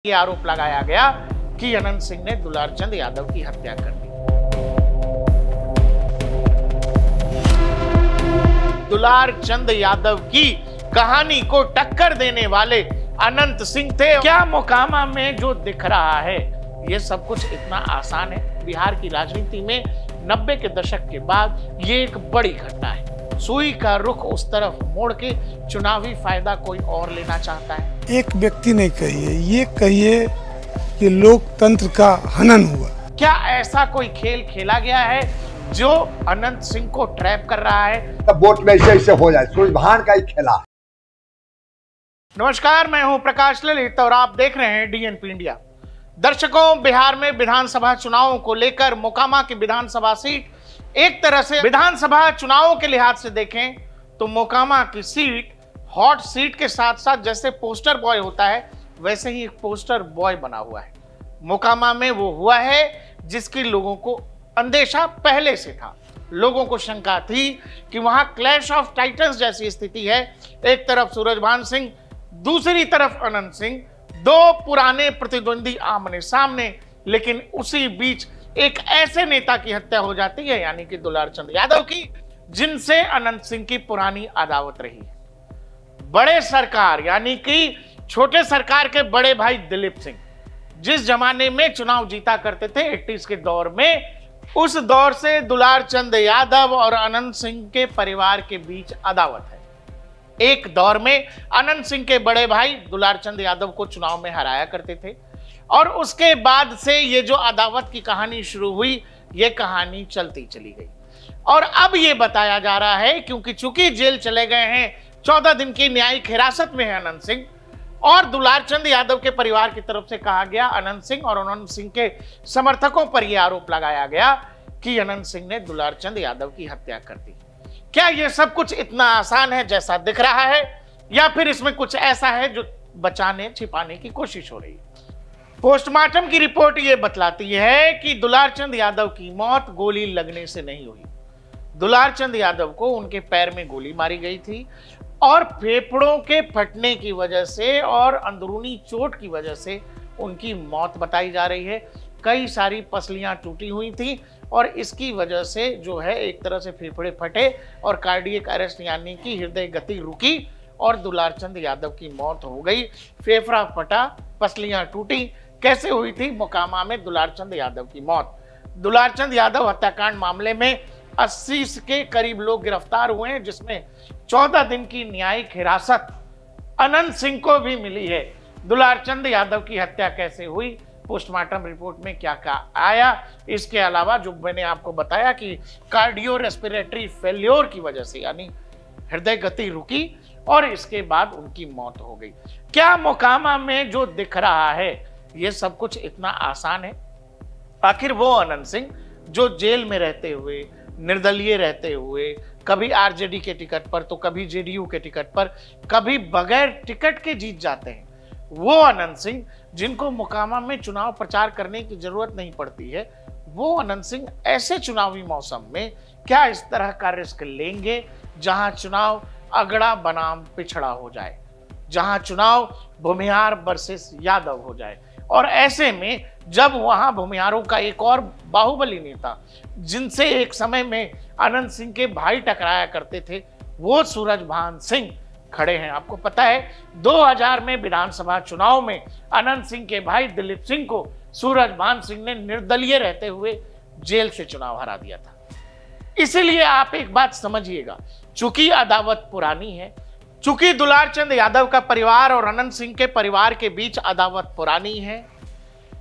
ये आरोप लगाया गया कि अनंत सिंह ने दुलारचंद यादव की हत्या कर दी। दुलारचंद यादव की कहानी को टक्कर देने वाले अनंत सिंह थे। क्या मोकामा में जो दिख रहा है ये सब कुछ इतना आसान है? बिहार की राजनीति में 90 के दशक के बाद ये एक बड़ी घटना है। सुई का रुख उस तरफ मोड़ के चुनावी फायदा कोई और लेना चाहता है। एक व्यक्ति नहीं कहिए, ये कहिए कि लोकतंत्र का हनन हुआ। क्या ऐसा कोई खेल खेला गया है जो अनंत सिंह को ट्रैप कर रहा है? तब वोट में ऐसे हो जाए, सुलझान का ही खेला। नमस्कार, मैं हूं प्रकाश ललित और आप देख रहे हैं डीएनपी इंडिया। दर्शकों, बिहार में विधानसभा चुनावों को लेकर मोकामा की विधानसभा सीट, एक तरह से विधानसभा चुनावों के लिहाज से देखें तो मोकामा की सीट हॉट सीट के साथ साथ जैसे पोस्टर बॉय होता है वैसे ही एक पोस्टर बॉय बना हुआ है। मोकामा में वो हुआ है जिसकी लोगों को अंदेशा पहले से था। लोगों को शंका थी कि वहां क्लैश ऑफ टाइटंस जैसी स्थिति है। एक तरफ सूरजभान सिंह, दूसरी तरफ अनंत सिंह, दो पुराने प्रतिद्वंदी आमने सामने। लेकिन उसी बीच एक ऐसे नेता की हत्या हो जाती है, यानी कि दुलारचंद यादव की, जिनसे अनंत सिंह की पुरानी अदावत रही है। बड़े सरकार यानी कि छोटे सरकार के बड़े भाई दिलीप सिंह जिस जमाने में चुनाव जीता करते थे 80s के दौर में, उस दौर से दुलारचंद यादव और अनंत सिंह के परिवार के बीच अदावत है। एक दौर में अनंत सिंह के बड़े भाई दुलारचंद यादव को चुनाव में हराया करते थे और उसके बाद से ये जो अदावत की कहानी शुरू हुई, ये कहानी चलती चली गई। और अब ये बताया जा रहा है, क्योंकि चूंकि जेल चले गए हैं, 14 दिन की न्यायिक हिरासत में है अनंत सिंह, और दुलारचंद यादव के परिवार की तरफ से कहा गया, अनंत सिंह और अनंत सिंह के समर्थकों पर यह आरोप लगाया गया कि अनंत सिंह ने दुलारचंद यादव की हत्या कर दी। क्या यह सब कुछ इतना आसान है जैसा दिख रहा है, या फिर इसमें कुछ ऐसा है जो बचाने छिपाने की कोशिश हो रही है? पोस्टमार्टम की रिपोर्ट यह बतलाती है कि दुलारचंद यादव की मौत गोली लगने से नहीं हुई। दुलारचंद यादव को उनके पैर में गोली मारी गई थी और फेफड़ों के फटने की वजह से और अंदरूनी चोट की वजह से उनकी मौत बताई जा रही है। कई सारी पसलियां टूटी हुई थी और इसकी वजह से जो है एक तरह से फेफड़े फटे और कार्डियक अरेस्ट यानी कि हृदय गति रुकी और दुलारचंद यादव की मौत हो गई। फेफड़ा फटा, पसलियां टूटी। कैसे हुई थी मोकामा में दुलारचंद यादव की मौत? दुलारचंद यादव हत्याकांड मामले में 80 के करीब लोग गिरफ्तार हुए हैं, जिसमें 14 दिन की न्यायिक हिरासत अनंत सिंह को भी मिली है। दुलारचंद यादव की हत्या कैसे हुई, पोस्टमार्टम रिपोर्ट में क्या क्या आया, इसके अलावा जो मैंने आपको बताया कि कार्डियो रेस्पिरेटरी फेल्योर की वजह से यानी हृदय गति रुकी और इसके बाद उनकी मौत हो गई। क्या मोकामा में जो दिख रहा है ये सब कुछ इतना आसान है? आखिर वो अनंत सिंह जो जेल में रहते हुए, निर्दलीय रहते हुए, कभी आरजेडी के टिकट पर तो कभी जेडीयू के टिकट पर, कभी बगैर टिकट के जीत जाते हैं, वो अनंत सिंह जिनको मोकामा में चुनाव प्रचार करने की जरूरत नहीं पड़ती है, वो अनंत सिंह ऐसे चुनावी मौसम में क्या इस तरह का रिस्क लेंगे जहां चुनाव अगड़ा बनाम पिछड़ा हो जाए, जहां चुनाव भूमिहार वर्सेस यादव हो जाए? और ऐसे में जब वहां भूमिहारों का एक और बाहुबली नेता, जिनसे एक समय में अनंत सिंह के भाई टकराया करते थे, वो सूरजभान सिंह खड़े हैं। आपको पता है 2000 में विधानसभा चुनाव में अनंत सिंह के भाई दिलीप सिंह को सूरजभान सिंह ने निर्दलीय रहते हुए जेल से चुनाव हरा दिया था। इसीलिए आप एक बात समझिएगा, चूंकि अदावत पुरानी है, चूंकि दुलारचंद यादव का परिवार और अनंत सिंह के परिवार के बीच अदावत पुरानी है,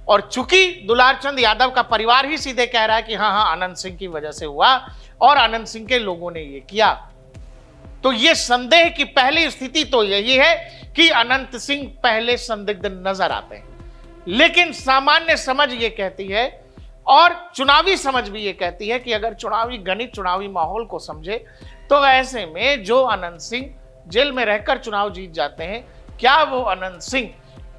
और चूंकि दुलारचंद यादव का परिवार ही सीधे कह रहा है कि हाँ अनंत सिंह की वजह से हुआ और अनंत सिंह के लोगों ने ये किया, तो ये संदेह की पहली स्थिति तो यही है कि अनंत सिंह पहले संदिग्ध नजर आते हैं। लेकिन सामान्य समझ ये कहती है और चुनावी समझ भी ये कहती है कि अगर चुनावी गणित, चुनावी माहौल को समझे तो ऐसे में जो अनंत सिंह जेल में रहकर चुनाव जीत जाते हैं, क्या वो अनंत सिंह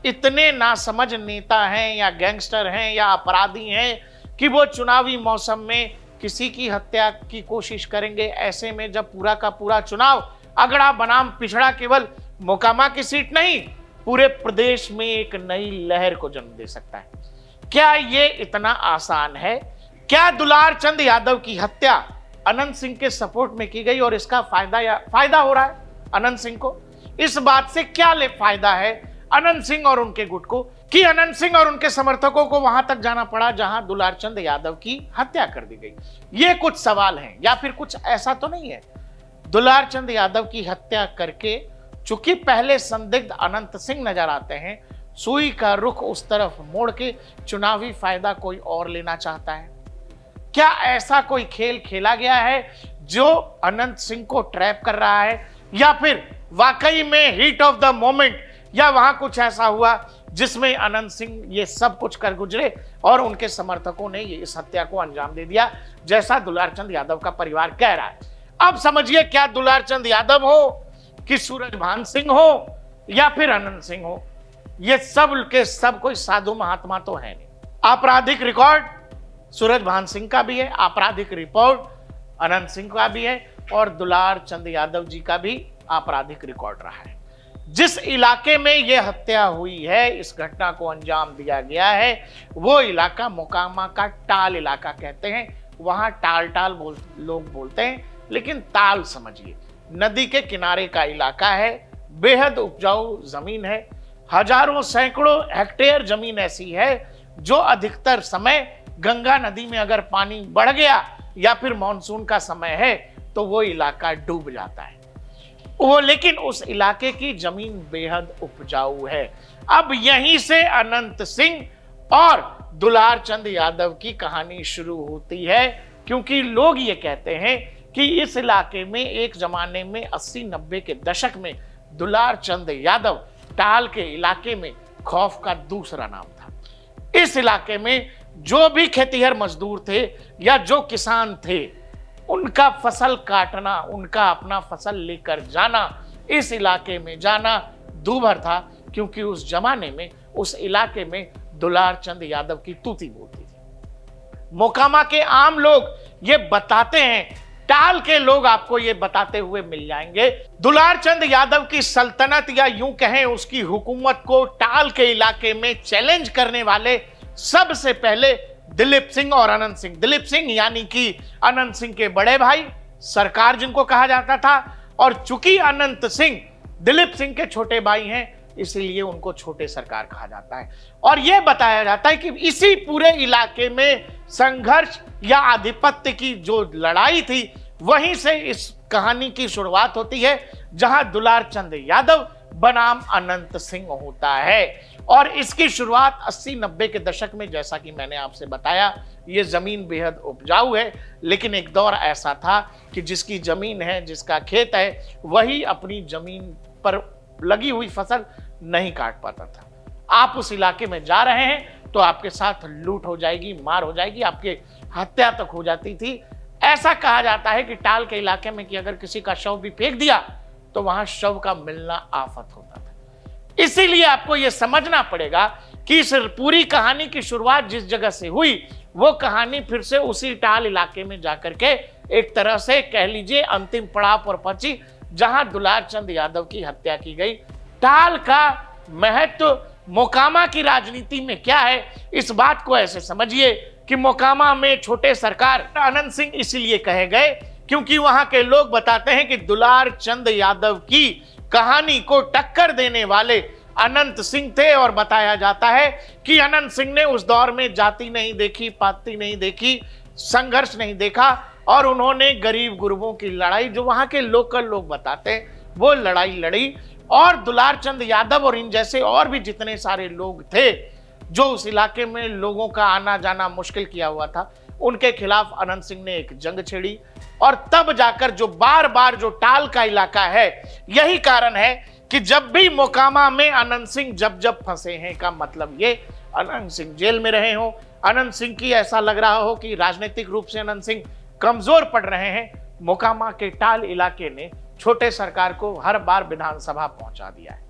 इतने नासमझ नेता हैं या गैंगस्टर हैं या अपराधी हैं कि वो चुनावी मौसम में किसी की हत्या की कोशिश करेंगे? ऐसे में जब पूरा का पूरा चुनाव अगड़ा बनाम पिछड़ा केवल मोकामा की सीट नहीं, पूरे प्रदेश में एक नई लहर को जन्म दे सकता है। क्या ये इतना आसान है? क्या दुलार चंद यादव की हत्या अनंत सिंह के सपोर्ट में की गई और इसका फायदा हो रहा है अनंत सिंह को? इस बात से क्या फायदा है अनंत सिंह और उनके गुट को कि अनंत सिंह और उनके समर्थकों को वहां तक जाना पड़ा जहां दुलार चंद यादव की हत्या कर दी गई? ये कुछ सवाल हैं, या फिर कुछ ऐसा तो नहीं है दुलार चंद यादव की हत्या करके चूंकि पहले संदिग्ध अनंत सिंह नजर आते हैं, सुई का रुख उस तरफ मोड़ के चुनावी फायदा कोई और लेना चाहता है? क्या ऐसा कोई खेल खेला गया है जो अनंत सिंह को ट्रैप कर रहा है, या फिर वाकई में हीट ऑफ द मोमेंट, या वहां कुछ ऐसा हुआ जिसमें अनंत सिंह ये सब कुछ कर गुजरे और उनके समर्थकों ने ये इस हत्या को अंजाम दे दिया जैसा दुलार चंद यादव का परिवार कह रहा है? अब समझिए, क्या दुलार चंद यादव हो कि सूरजभान सिंह हो या फिर अनंत सिंह हो, ये सब के सब कोई साधु महात्मा तो है नहीं। आपराधिक रिकॉर्ड सूरजभान सिंह का भी है, आपराधिक रिपोर्ट अनंत सिंह का भी है, और दुलार चंद यादव जी का भी आपराधिक रिकॉर्ड रहा है। जिस इलाके में यह हत्या हुई है, इस घटना को अंजाम दिया गया है, वो इलाका मोकामा का टाल इलाका कहते हैं। वहां टाल लोग बोलते हैं, लेकिन ताल समझिए, नदी के किनारे का इलाका है, बेहद उपजाऊ जमीन है, हजारों सैकड़ों हेक्टेयर जमीन ऐसी है जो अधिकतर समय गंगा नदी में अगर पानी बढ़ गया या फिर मानसून का समय है तो वो इलाका डूब जाता है वो, लेकिन उस इलाके की जमीन बेहद उपजाऊ है। अब यहीं से अनंत सिंह और दुलार चंद यादव की कहानी शुरू होती है, क्योंकि लोग ये कहते हैं कि इस इलाके में एक जमाने में 80-90 के दशक में दुलार चंद यादव टाल के इलाके में खौफ का दूसरा नाम था। इस इलाके में जो भी खेतीहर मजदूर थे या जो किसान थे, उनका फसल काटना, उनका अपना फसल लेकर जाना, इस इलाके में जाना दूभर था, क्योंकि उस जमाने में उस इलाके में दुलार चंद यादव की तूती बोलती थी। मोकामा के आम लोग ये बताते हैं, टाल के लोग आपको ये बताते हुए मिल जाएंगे, दुलार चंद यादव की सल्तनत या यूं कहें उसकी हुकूमत को टाल के इलाके में चैलेंज करने वाले सबसे पहले दिलीप सिंह और अनंत सिंह। दिलीप सिंह यानी कि अनंत सिंह के बड़े भाई, सरकार जिनको कहा जाता था, और चूंकि अनंत सिंह दिलीप सिंह के छोटे भाई हैं, इसलिए उनको छोटे सरकार कहा जाता है। और यह बताया जाता है कि इसी पूरे इलाके में संघर्ष या आधिपत्य की जो लड़ाई थी, वहीं से इस कहानी की शुरुआत होती है, जहां दुलार चंद यादव बनाम अनंत सिंह होता है। और इसकी शुरुआत 80-90 के दशक में, जैसा कि मैंने आपसे बताया, ये जमीन बेहद उपजाऊ है, लेकिन एक दौर ऐसा था कि जिसकी जमीन है, जिसका खेत है, वही अपनी जमीन पर लगी हुई फसल नहीं काट पाता था। आप उस इलाके में जा रहे हैं तो आपके साथ लूट हो जाएगी, मार हो जाएगी, आपके हत्या तक हो जाती थी। ऐसा कहा जाता है कि टाल के इलाके में कि अगर किसी का शव भी फेंक दिया तो वहां शव का मिलना आफत होता था। इसीलिए आपको यह समझना पड़ेगा कि इस पूरी कहानी की शुरुआत जिस जगह से हुई, वो कहानी फिर से उसी टाल इलाके में जाकर के एक तरह से कह लीजिए अंतिम पड़ाव पर पहुंची, जहां दुलार चंद यादव की हत्या की गई। टाल का महत्व मोकामा की राजनीति में क्या है, इस बात को ऐसे समझिए कि मोकामा में छोटे सरकार अनंत सिंह इसलिए कहे गए क्योंकि वहां के लोग बताते हैं कि दुलार चंद यादव की कहानी को टक्कर देने वाले अनंत सिंह थे। और बताया जाता है कि अनंत सिंह ने उस दौर में जाति नहीं देखी, पाति नहीं देखी, संघर्ष नहीं देखा, और उन्होंने गरीब गुरबों की लड़ाई, जो वहां के लोकल लोग बताते हैं, वो लड़ाई लड़ी। और दुलार चंद यादव और इन जैसे और भी जितने सारे लोग थे जो उस इलाके में लोगों का आना जाना मुश्किल किया हुआ था, उनके खिलाफ अनंत सिंह ने एक जंग छेड़ी। और तब जाकर जो बार बार जो टाल का इलाका है, यही कारण है कि जब भी मोकामा में अनंत सिंह जब फंसे हैं, का मतलब ये अनंत सिंह जेल में रहे हो, अनंत सिंह की ऐसा लग रहा हो कि राजनीतिक रूप से अनंत सिंह कमजोर पड़ रहे हैं, मोकामा के टाल इलाके ने छोटे सरकार को हर बार विधानसभा पहुंचा दिया है।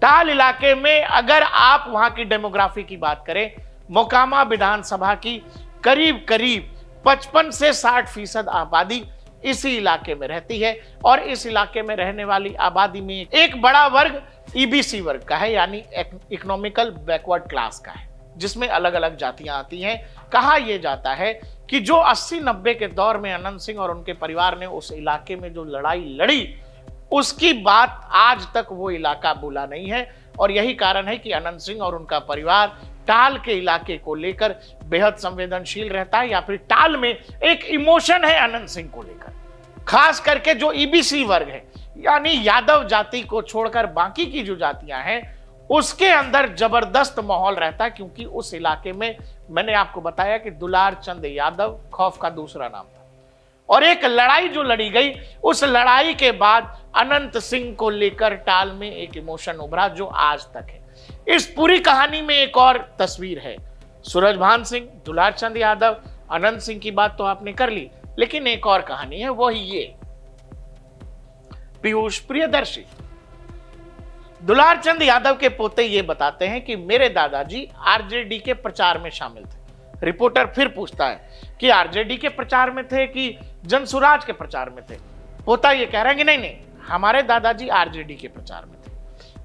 टाल इलाके में अगर आप वहां की डेमोग्राफी की बात करें, मोकामा विधानसभा की करीब करीब 55 से 60% आबादी इसी इलाके में रहती है और इस इलाके में रहने वाली आबादी में एक बड़ा वर्ग ईबीसी वर्ग का है, यानी इकोनॉमिकल बैकवर्ड क्लास का है, जिसमें अलग अलग जातियां आती हैं। कहा यह जाता है कि जो 80-90 के दौर में अनंत सिंह और उनके परिवार ने उस इलाके में जो लड़ाई लड़ी, उसकी बात आज तक वो इलाका भूला नहीं है। और यही कारण है कि अनंत सिंह और उनका परिवार टाल के इलाके को लेकर बेहद संवेदनशील रहता है, या फिर टाल में एक इमोशन है अनंत सिंह को लेकर। खास करके जो ईबीसी वर्ग है, यानी यादव जाति को छोड़कर बाकी की जो जातियां हैं, उसके अंदर जबरदस्त माहौल रहता है, क्योंकि उस इलाके में मैंने आपको बताया कि दुलार चंद यादव खौफ का दूसरा नाम था। और एक लड़ाई जो लड़ी गई, उस लड़ाई के बाद अनंत सिंह को लेकर टाल में एक इमोशन उभरा जो आज तक है। इस पूरी कहानी में एक और तस्वीर है। सूरजभान सिंह, दुलार चंद यादव, अनंत सिंह की बात तो आपने कर ली, लेकिन एक और कहानी है, वो ही ये पीयूष प्रियदर्शी। दुलार चंद यादव के पोते ये बताते हैं कि मेरे दादाजी आरजेडी के प्रचार में शामिल थे। रिपोर्टर फिर पूछता है कि आरजेडी के प्रचार में थे कि जनसुराज के प्रचार में थे। पोता ये कह रहे हैं कि नहीं, हमारे दादाजी आरजेडी के प्रचार में थे।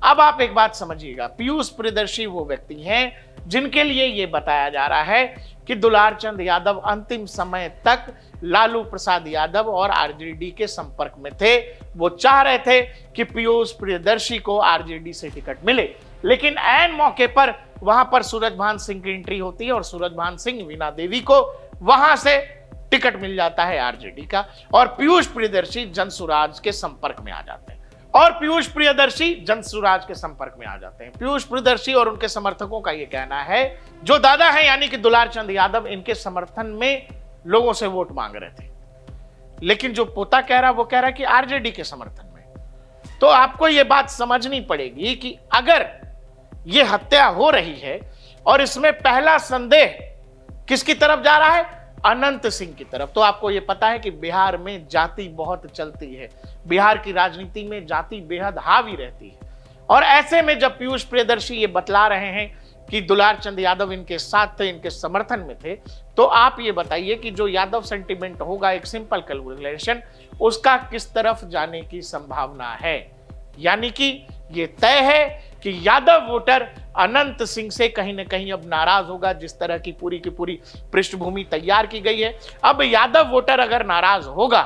अब आप एक बात समझिएगा, पीयूष प्रियदर्शी वो व्यक्ति हैं जिनके लिए ये बताया जा रहा है कि दुलार चंद यादव अंतिम समय तक लालू प्रसाद यादव और आरजेडी के संपर्क में थे। वो चाह रहे थे कि पीयूष प्रियदर्शी को आरजेडी से टिकट मिले, लेकिन ऐन मौके पर वहां पर सूरजभान सिंह की एंट्री होती है और सूरजभान सिंह वीणा देवी को वहां से टिकट मिल जाता है आरजेडी का, और पीयूष प्रियदर्शी जनसुराज के संपर्क में आ जाते हैं। पीयूष प्रियदर्शी और उनके समर्थकों का यह कहना है, जो दादा है यानी कि दुलार चंद यादव, इनके समर्थन में लोगों से वोट मांग रहे थे, लेकिन जो पोता कह रहा, वो कह रहा है कि आरजेडी के समर्थन में। तो आपको यह बात समझनी पड़ेगी कि अगर यह हत्या हो रही है और इसमें पहला संदेह किसकी तरफ जा रहा है, अनंत सिंह की तरफ, तो आपको यह पता है कि बिहार में जाति बहुत चलती है, बिहार की राजनीति में जाति बेहद हावी रहती है। और ऐसे में जब पीयूष प्रियदर्शी ये बतला रहे हैं कि दुलार चंद यादव इनके साथ थे, इनके समर्थन में थे, तो आप ये बताइए कि जो यादव सेंटिमेंट होगा, एक सिंपल कैलकुलेशन, उसका किस तरफ जाने की संभावना है। यानी कि ये तय है कि यादव वोटर अनंत सिंह से कहीं ना कहीं अब नाराज होगा। जिस तरह की पूरी पृष्ठभूमि तैयार की गई है, अब यादव वोटर अगर नाराज होगा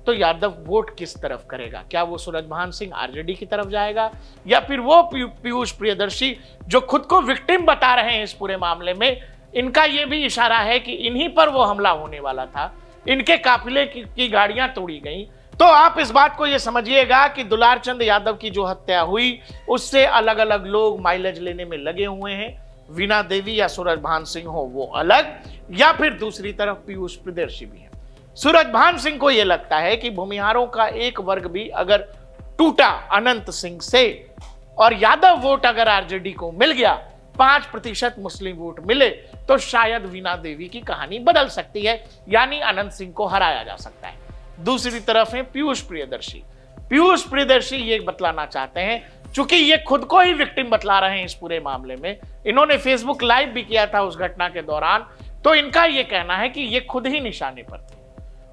तो यादव वोट किस तरफ करेगा? क्या वो सूरजभान सिंह आरजेडी की तरफ जाएगा, या फिर वो पीयूष प्रियदर्शी जो खुद को विक्टिम बता रहे हैं इस पूरे मामले में, इनका ये भी इशारा है कि इन्हीं पर वो हमला होने वाला था, इनके काफिले की गाड़ियां तोड़ी गई। तो आप इस बात को ये समझिएगा कि दुलार चंद यादव की जो हत्या हुई, उससे अलग अलग लोग माइलेज लेने में लगे हुए हैं। वीणा देवी या सूरजभान सिंह हो वो अलग, या फिर दूसरी तरफ पीयूष प्रियदर्शी भी है। सूरजभान सिंह को यह लगता है कि भूमिहारों का एक वर्ग भी अगर टूटा अनंत सिंह से और यादव वोट अगर आरजेडी को मिल गया, 5% मुस्लिम वोट मिले, तो शायद वीणा देवी की कहानी बदल सकती है, यानी अनंत सिंह को हराया जा सकता है। दूसरी तरफ है पीयूष प्रियदर्शी ये बतलाना चाहते हैं, चूंकि ये खुद को ही विक्टिम बतला रहे हैं इस पूरे मामले में, इन्होंने फेसबुक लाइव भी किया था उस घटना के दौरान, तो इनका ये कहना है कि ये खुद ही निशाने पर थे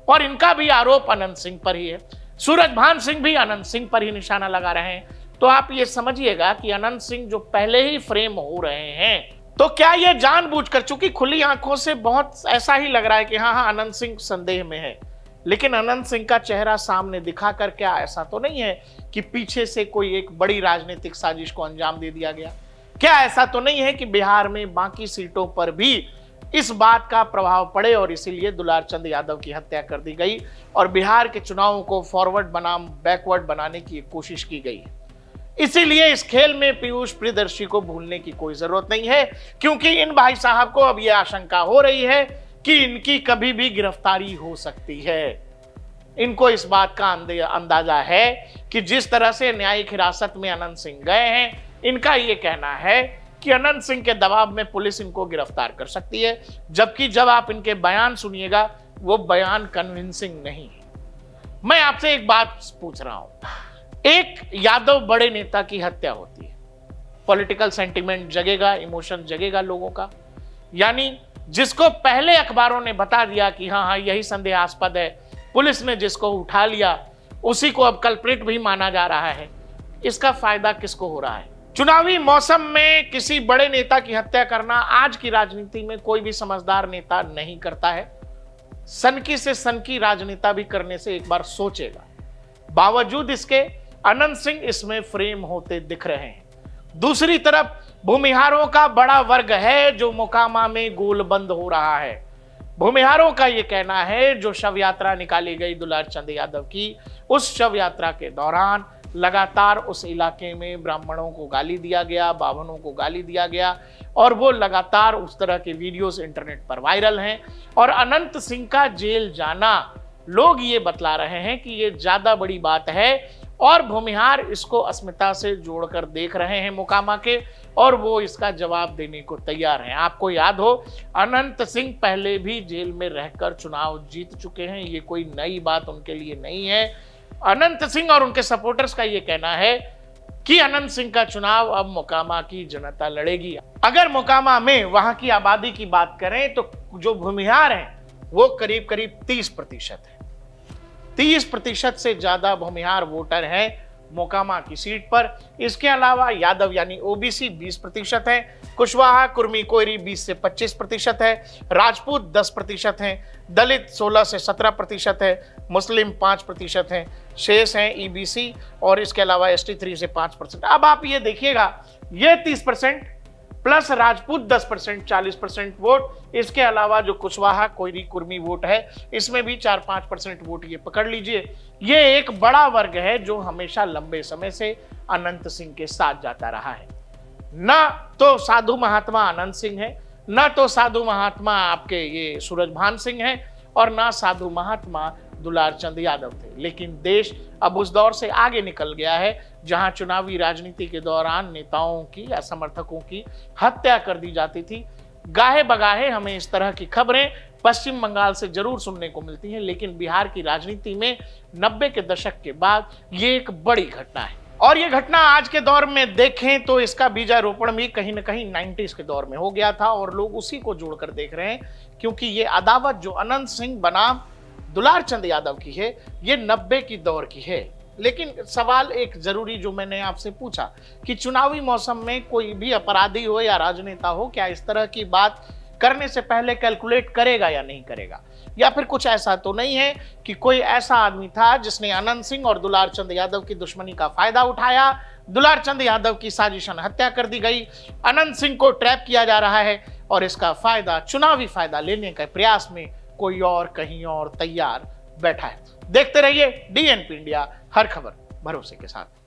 और इनका भी आरोप अनंत सिंह पर ही है। सूरजभान सिंह भी अनंत सिंह पर ही निशाना लगा रहे हैं। तो आप ये समझिएगा कि अनंत सिंह जो पहले ही फ्रेम हो रहे हैं, तो क्या ये जानबूझकर, चूंकि खुली आंखों से बहुत ऐसा ही लग रहा है कि हाँ अनंत सिंह संदेह में है, लेकिन अनंत सिंह का चेहरा सामने दिखाकर क्या ऐसा तो नहीं है कि पीछे से कोई एक बड़ी राजनीतिक साजिश को अंजाम दे दिया गया? क्या ऐसा तो नहीं है कि बिहार में बाकी सीटों पर भी इस बात का प्रभाव पड़े और इसीलिए दुलार चंद यादव की हत्या कर दी गई और बिहार के चुनावों को फॉरवर्ड बनाम बैकवर्ड बनाने की कोशिश की गई? इसीलिए इस खेल में पीयूष प्रियदर्शी को भूलने की कोई जरूरत नहीं है, क्योंकि इन भाई साहब को अब यह आशंका हो रही है कि इनकी कभी भी गिरफ्तारी हो सकती है। इनको इस बात का अंदाजा है कि जिस तरह से न्यायिक हिरासत में अनंत सिंह गए हैं, इनका यह कहना है कि अनंत सिंह के दबाव में पुलिस इनको गिरफ्तार कर सकती है, जबकि जब आप इनके बयान सुनिएगा वो बयान कन्विंसिंग नहीं है। मैं आपसे एक बात पूछ रहा हूं, एक यादव बड़े नेता की हत्या होती है, पॉलिटिकल सेंटिमेंट जगेगा, इमोशन जगेगा लोगों का, यानी जिसको पहले अखबारों ने बता दिया कि हाँ यही संदेहास्पद है, पुलिस ने जिसको उठा लिया उसी को अब कल्प्रिट भी माना जा रहा है। इसका फायदा किसको हो रहा है? चुनावी मौसम में किसी बड़े नेता की हत्या करना आज की राजनीति में कोई भी समझदार नेता नहीं करता है। सनकी से सनकी राजनेता भी करने से एक बार सोचेगा। बावजूद इसके अनंत सिंह इसमें फ्रेम होते दिख रहे हैं। दूसरी तरफ भूमिहारों का बड़ा वर्ग है जो मोकामा में गोलबंद हो रहा है। भूमिहारों का यह कहना है जो शव यात्रा निकाली गई दुलार चंद यादव की, उस शव यात्रा के दौरान लगातार उस इलाके में ब्राह्मणों को गाली दिया गया, बाभनों को गाली दिया गया और वो लगातार उस तरह के वीडियोस इंटरनेट पर वायरल हैं। और अनंत सिंह का जेल जाना लोग ये बतला रहे हैं कि ये ज्यादा बड़ी बात है और भूमिहार इसको अस्मिता से जोड़कर देख रहे हैं मोकामा के, और वो इसका जवाब देने को तैयार हैं। आपको याद हो, अनंत सिंह पहले भी जेल में रहकर चुनाव जीत चुके हैं, ये कोई नई बात उनके लिए नहीं है। अनंत सिंह और उनके सपोर्टर्स का ये कहना है कि अनंत सिंह का चुनाव अब मोकामा की जनता लड़ेगी। अगर मोकामा में वहां की आबादी की बात करें तो जो भूमिहार हैं वो करीब करीब 30% है। 30% से ज्यादा भूमिहार वोटर हैं मोकामा की सीट पर। इसके अलावा यादव यानी ओबीसी 20% है, कुशवाहा कुर्मी कोयरी 20 से 25% है, राजपूत 10% हैं, दलित 16 से 17% है, मुस्लिम 5% हैं, शेष हैं ईबीसी और इसके अलावा एसटी 3 से 5%। अब आप ये देखिएगा, ये 30% प्लस राजपूत 10% 40% वोट, इसके अलावा जो कुशवाहा कोयरी कुर्मी वोट है इसमें भी 4-5% वोट ये पकड़ लीजिए। ये एक बड़ा वर्ग है जो हमेशा लंबे समय से अनंत सिंह के साथ जाता रहा है। न तो साधु महात्मा अनंत सिंह है, न तो साधु महात्मा आपके ये सूरजभान सिंह है और न साधु महात्मा दुलार चंद यादव थे। लेकिन देश अब उस दौर से आगे निकल गया है जहां चुनावी राजनीति के दौरान नेताओं की या समर्थकों की हत्या कर दी जाती थी। गाहे बगाहे हमें इस तरह की खबरें पश्चिम बंगाल से जरूर सुनने को मिलती हैं, लेकिन बिहार की राजनीति में 90 के दशक के बाद ये एक बड़ी घटना है। और ये घटना आज के दौर में देखें तो इसका बीजारोपण भी कहीं ना कहीं 90s के दौर में हो गया था और लोग उसी को जोड़कर देख रहे हैं, क्योंकि ये अदावत जो अनंत सिंह बनाम दुलार चंद यादव की है ये 90 की दौर की है। लेकिन सवाल एक जरूरी जो मैंने आपसे पूछा कि चुनावी मौसम में कोई भी अपराधी हो या राजनेता हो, क्या इस तरह की बात करने से पहले कैलकुलेट करेगा या नहीं करेगा, या फिर कुछ ऐसा तो नहीं है कि कोई ऐसा आदमी था जिसने अनंत सिंह और दुलार चंद यादव की दुश्मनी का फायदा उठाया, दुलार चंद यादव की साजिशन हत्या कर दी गई, अनंत सिंह को ट्रैप किया जा रहा है और इसका फायदा चुनावी फायदा लेने के प्रयास में कोई और कहीं और तैयार बैठा है। देखते रहिए DNP इंडिया, हर खबर भरोसे के साथ।